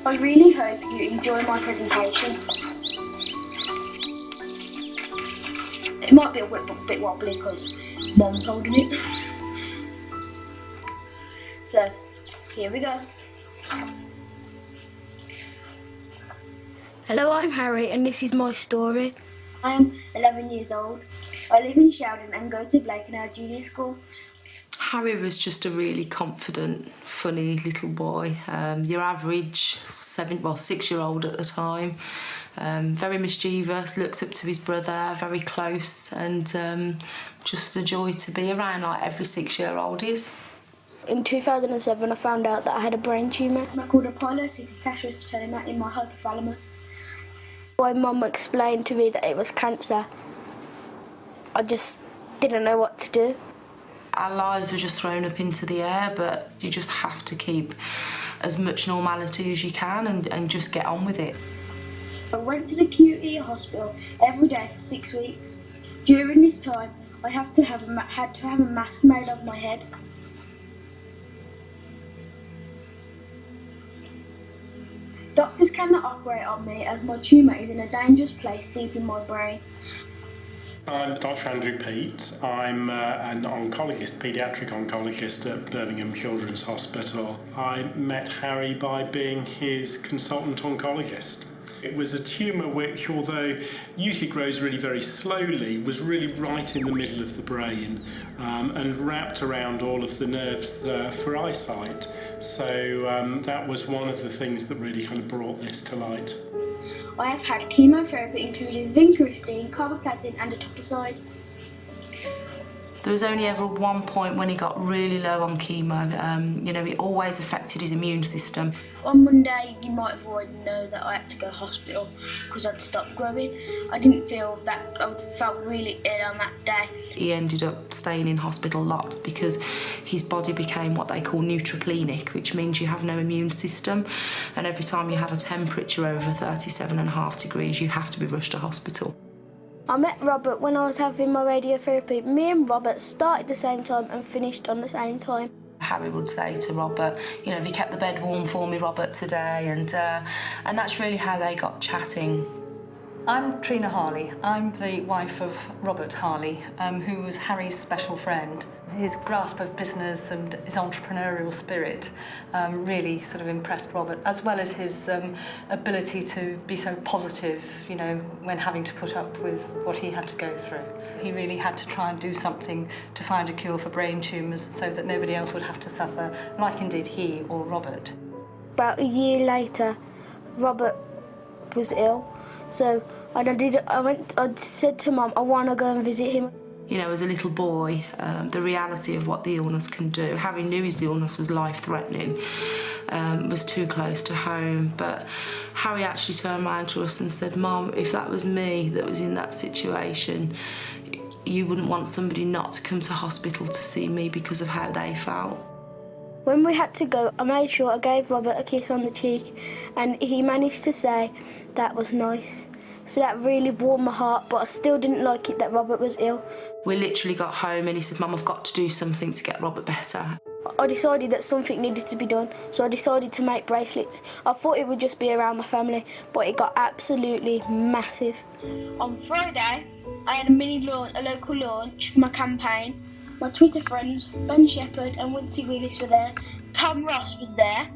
I really hope you enjoy my presentation. It might be a bit wobbly because Mom's holding it. So, here we go. Hello, I'm Harry and this is my story. I am 11 years old. I live in Sheldon and go to Blakenhall Junior School. Harry was just a really confident, funny little boy. Your average 6-year-old at the time. Very mischievous, looked up to his brother, very close, and just a joy to be around like every 6-year-old is. In 2007, I found out that I had a brain tumour called a pilocytic in my hypothalamus. My mum explained to me that it was cancer. I just didn't know what to do. Our lives were just thrown up into the air, but you just have to keep as much normality as you can and just get on with it. I went to the QE hospital every day for 6 weeks. During this time, I had to have a mask made of my head. Doctors cannot operate on me as my tumour is in a dangerous place deep in my brain. I'm Dr. Andrew Peat. I'm an oncologist, paediatric oncologist at Birmingham Children's Hospital. I met Harry by being his consultant oncologist. It was a tumour which, although usually grows really very slowly, was really right in the middle of the brain and wrapped around all of the nerves for eyesight. So that was one of the things that really kind of brought this to light. I have had chemotherapy including vincristine, carboplatin and etoposide. There was only ever one point when he got really low on chemo. It always affected his immune system. On Monday, you might have already known that I had to go to hospital because I'd stopped growing. I didn't feel that, I felt really ill on that day. He ended up staying in hospital lots because his body became what they call neutropenic, which means you have no immune system. And every time you have a temperature over 37.5 degrees, you have to be rushed to hospital. I met Robert when I was having my radiotherapy. Me and Robert started the same time and finished on the same time. Harry would say to Robert, have you kept the bed warm for me, Robert, today? And that's really how they got chatting. I'm Trina Harley. I'm the wife of Robert Harley, who was Harry's special friend. His grasp of business and his entrepreneurial spirit really sort of impressed Robert, as well as his ability to be so positive, when having to put up with what he had to go through. He really had to try and do something to find a cure for brain tumours so that nobody else would have to suffer, like indeed he or Robert. About a year later, Robert was ill, so I said to Mum, I want to go and visit him. As a little boy, the reality of what the illness can do. Harry knew his illness was life-threatening, was too close to home, but Harry actually turned around to us and said, Mum, if that was me that was in that situation, you wouldn't want somebody not to come to hospital to see me because of how they felt. When we had to go, I made sure I gave Robert a kiss on the cheek, and he managed to say that was nice. So that really warmed my heart, but I still didn't like it that Robert was ill. We literally got home and he said, Mum, I've got to do something to get Robert better. I decided that something needed to be done, so I decided to make bracelets. I thought it would just be around my family, but it got absolutely massive. On Friday, I had a local launch for my campaign. My Twitter friends, Ben Shepherd and Wincy Willis were there. Tom Ross was there.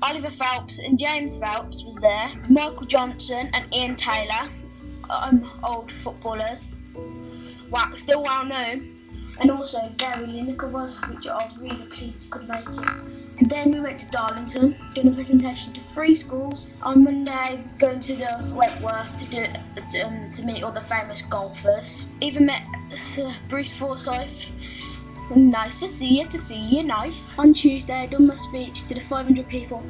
Oliver Phelps and James Phelps was there. Michael Johnson and Ian Taylor, old footballers, still well known. And also Gary Lineker was, which I was really pleased he could make it. And then we went to Darlington, doing a presentation to 3 schools. On Monday, going to the Wentworth to meet all the famous golfers. Even met Bruce Forsyth. Nice to see you, nice. On Tuesday, I done my speech to the 500 people.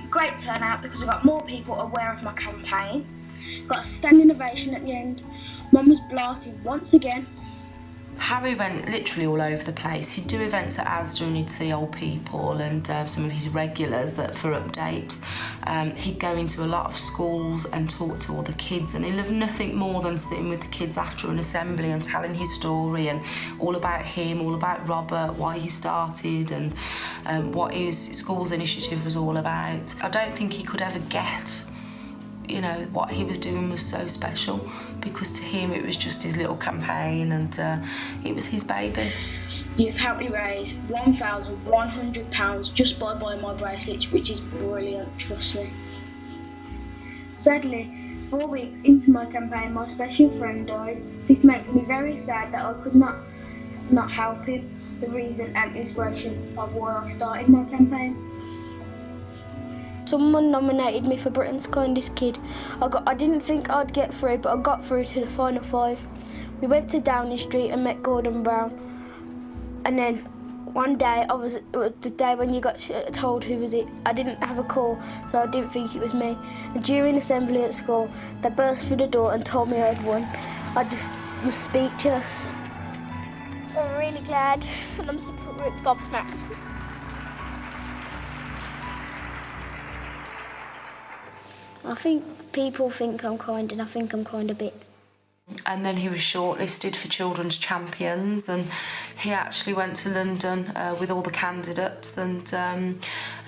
Great turnout because I got more people aware of my campaign. Got a standing ovation at the end. Mum was blasted once again. Harry went literally all over the place. He'd do events at Asda and he'd see old people and some of his regulars that for updates. He'd go into a lot of schools and talk to all the kids, and he loved nothing more than sitting with the kids after an assembly and telling his story and all about him, all about Robert, why he started and what his school's initiative was all about. I don't think he could ever get, you know, what he was doing was so special, because to him it was just his little campaign and it was his baby. You've helped me raise £1,100 just by buying my bracelets, which is brilliant, trust me. Sadly, 4 weeks into my campaign, my special friend died. This makes me very sad that I could not help him, the reason and inspiration of why I started my campaign. Someone nominated me for Britain's Kindest Kid. I didn't think I'd get through, but I got through to the final 5. We went to Downing Street and met Gordon Brown. And then one day, it was the day when you got told who was it. I didn't have a call, so I didn't think it was me. And during assembly at school, they burst through the door and told me I'd won. I just was speechless. I'm really glad, and I'm super gobsmacked. I think people think I'm kind, and I think I'm kind a bit. And then he was shortlisted for Children's Champions, and he actually went to London with all the candidates, and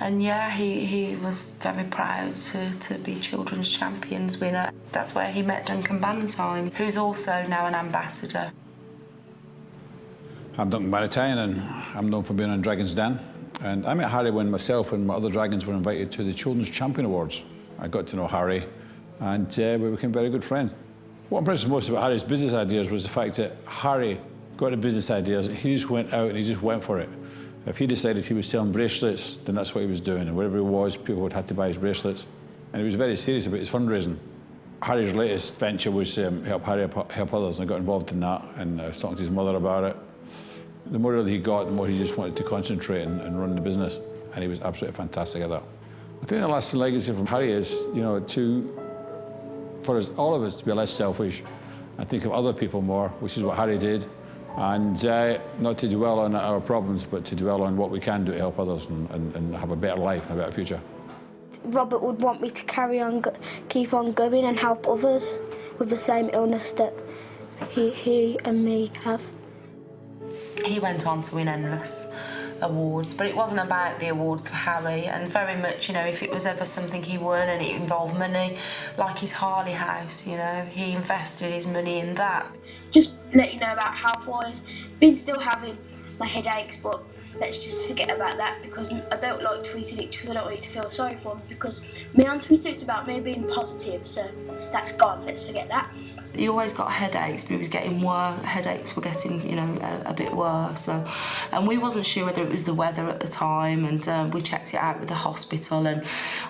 yeah, he was very proud to be Children's Champions winner. That's where he met Duncan Bannatyne, who's also now an ambassador. I'm Duncan Bannatyne, and I'm known for being on Dragon's Den. And I met Harry when myself and my other dragons were invited to the Children's Champion Awards. I got to know Harry, and we became very good friends. What impressed me most about Harry's business ideas was the fact that Harry got the business ideas, he just went out and he just went for it. If he decided he was selling bracelets, then that's what he was doing, and wherever he was, people would have to buy his bracelets. And he was very serious about his fundraising. Harry's latest venture was help others, and I got involved in that, and I was talking to his mother about it. The more he got, the more he just wanted to concentrate and run the business, and he was absolutely fantastic at that. I think the lasting legacy from Harry is, you know, for us, all of us to be less selfish and think of other people more, which is what Harry did, and not to dwell on our problems, but to dwell on what we can do to help others and have a better life and a better future. Robert would want me to keep on going and help others with the same illness that he and me have. He went on to win endless awards, but it wasn't about the awards for Harry, and very much, you know, if it was ever something he won and it involved money, like his Harley house, you know, he invested his money in that. Just let you know about health-wise, been still having my headaches, but let's just forget about that, because I don't like tweeting it because I don't want you to feel sorry for me, because me on Twitter it's about me being positive, so that's gone, let's forget that. He always got headaches, but he was getting worse. Headaches were getting, you know, a bit worse. So, and we wasn't sure whether it was the weather at the time, and we checked it out with the hospital. And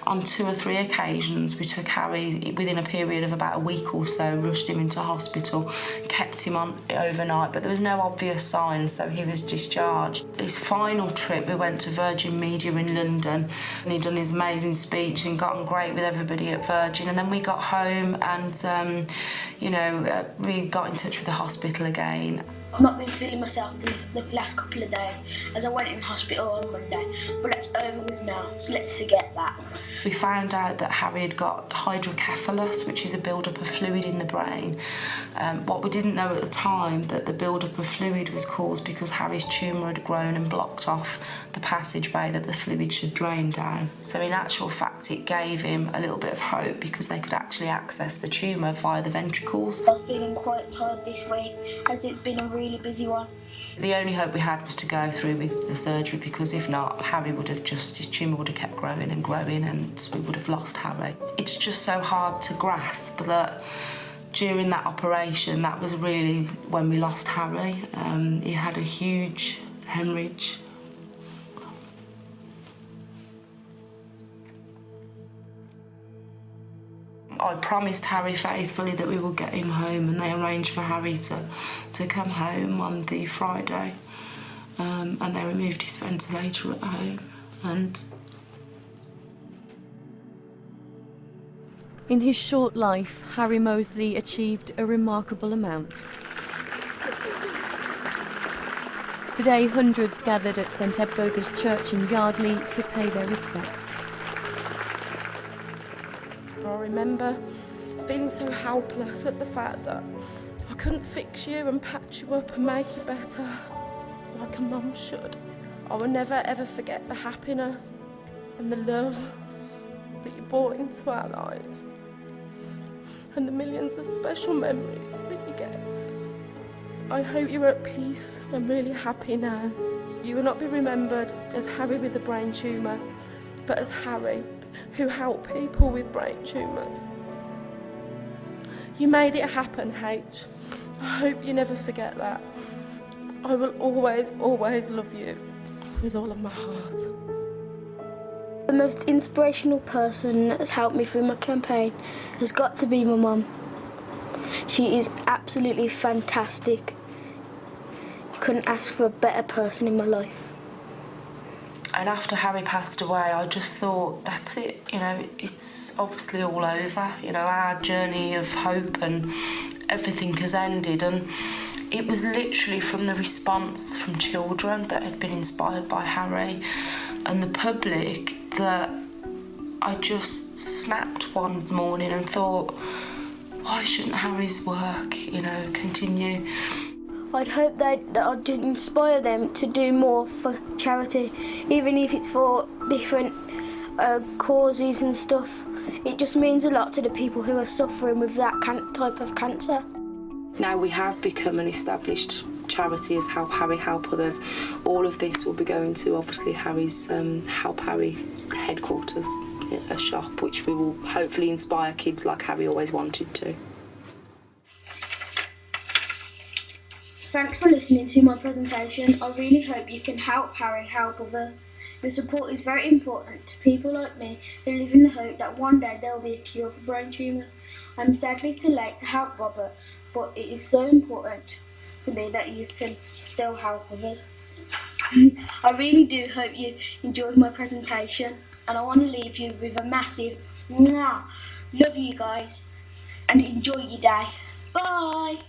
on 2 or 3 occasions, we took Harry within a period of about a week or so, rushed him into hospital, kept him on overnight, but there was no obvious signs, so he was discharged. His final trip, we went to Virgin Media in London, and he'd done his amazing speech and got on great with everybody at Virgin. And then we got home, and you know, we got in touch with the hospital again. I've not been feeling myself the last couple of days, as I went in hospital on Monday, but that's over with now, so let's forget that. We found out that Harry had got hydrocephalus, which is a build-up of fluid in the brain. What we didn't know at the time, that the build-up of fluid was caused because Harry's tumour had grown and blocked off the passageway that the fluid should drain down. So in actual fact, it gave him a little bit of hope, because they could actually access the tumour via the ventricles. I'm feeling quite tired this week, as it's been a really busy one. The only hope we had was to go through with the surgery, because if not, Harry would have his tumour would have kept growing and growing, and we would have lost Harry. It's just so hard to grasp that during that operation, that was really when we lost Harry. He had a huge hemorrhage. I promised Harry faithfully that we would get him home, and they arranged for Harry to come home on the Friday, and they removed his ventilator at home. And in his short life, Harry Moseley achieved a remarkable amount. Today, hundreds gathered at St Edburga's Church in Yardley to pay their respects. I remember feeling so helpless at the fact that I couldn't fix you and patch you up and make you better like a mum should. I will never ever forget the happiness and the love that you brought into our lives and the millions of special memories that you get. I hope you're at peace and really happy now. You will not be remembered as Harry with a brain tumour, but as Harry who helped people with brain tumours. You made it happen, H. I hope you never forget that. I will always, always love you with all of my heart. The most inspirational person that's helped me through my campaign has got to be my mum. She is absolutely fantastic. You couldn't ask for a better person in my life. And after Harry passed away, I just thought, that's it, you know, it's obviously all over. You know, our journey of hope and everything has ended. And it was literally from the response from children that had been inspired by Harry and the public that I just snapped one morning and thought, why shouldn't Harry's work, you know, continue? I'd hope that I'd just inspire them to do more for charity, even if it's for different causes and stuff. It just means a lot to the people who are suffering with that type of cancer. Now we have become an established charity as Help Harry Help Others. All of this will be going to obviously Harry's Help Harry headquarters, a shop which we will hopefully inspire kids like Harry always wanted to. Thanks for listening to my presentation. I really hope you can help Harry help others. Your support is very important to people like me who live in the hope that one day there will be a cure for brain tumours. I'm sadly too late to help Robert, but it is so important to me that you can still help others. I really do hope you enjoyed my presentation, and I want to leave you with a massive mwah. Love you guys and enjoy your day. Bye.